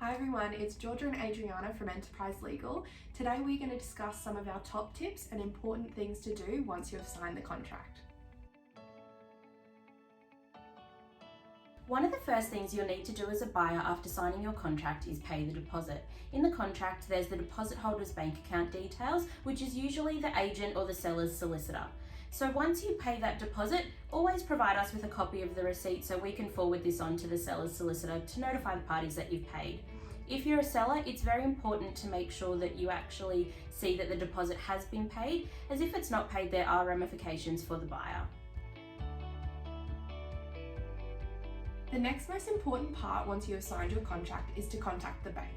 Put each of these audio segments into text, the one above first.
Hi everyone, it's Georgia and Adrianna from Enterprise Legal. Today we're going to discuss some of our top tips and important things to do once you have signed the contract. One of the first things you'll need to do as a buyer after signing your contract is pay the deposit. In the contract, there's the deposit holder's bank account details, which is usually the agent or the seller's solicitor. So once you pay that deposit, always provide us with a copy of the receipt so we can forward this on to the seller's solicitor to notify the parties that you've paid. If you're a seller, it's very important to make sure that you actually see that the deposit has been paid, as if it's not paid, there are ramifications for the buyer. The next most important part once you have signed your contract is to contact the bank.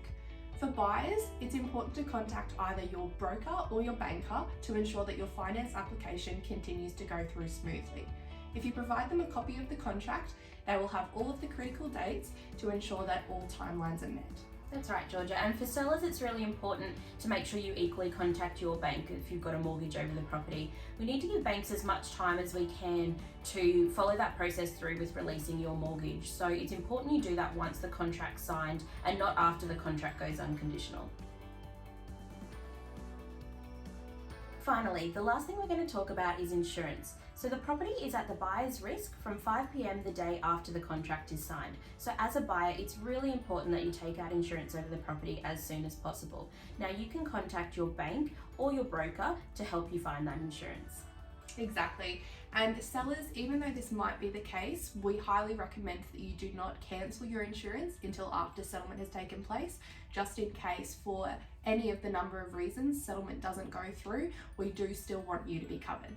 For buyers, it's important to contact either your broker or your banker to ensure that your finance application continues to go through smoothly. If you provide them a copy of the contract, they will have all of the critical dates to ensure that all timelines are met. That's right, Georgia. And for sellers, it's really important to make sure you equally contact your bank if you've got a mortgage over the property. We need to give banks as much time as we can to follow that process through with releasing your mortgage. So it's important you do that once the contract's signed and not after the contract goes unconditional. Finally, the last thing we're going to talk about is insurance. So the property is at the buyer's risk from 5 p.m. the day after the contract is signed. So as a buyer, it's really important that you take out insurance over the property as soon as possible. Now you can contact your bank or your broker to help you find that insurance. Exactly. And sellers, even though this might be the case, we highly recommend that you do not cancel your insurance until after settlement has taken place, just in case for any of the number of reasons settlement doesn't go through, we do still want you to be covered.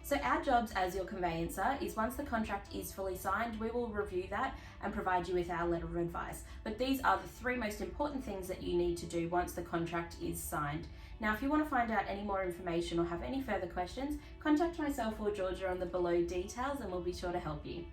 So our jobs as your conveyancer is once the contract is fully signed, we will review that and provide you with our letter of advice. But these are the 3 most important things that you need to do once the contract is signed. Now, if you want to find out any more information or have any further questions, contact myself or Georgia on the below details and we'll be sure to help you.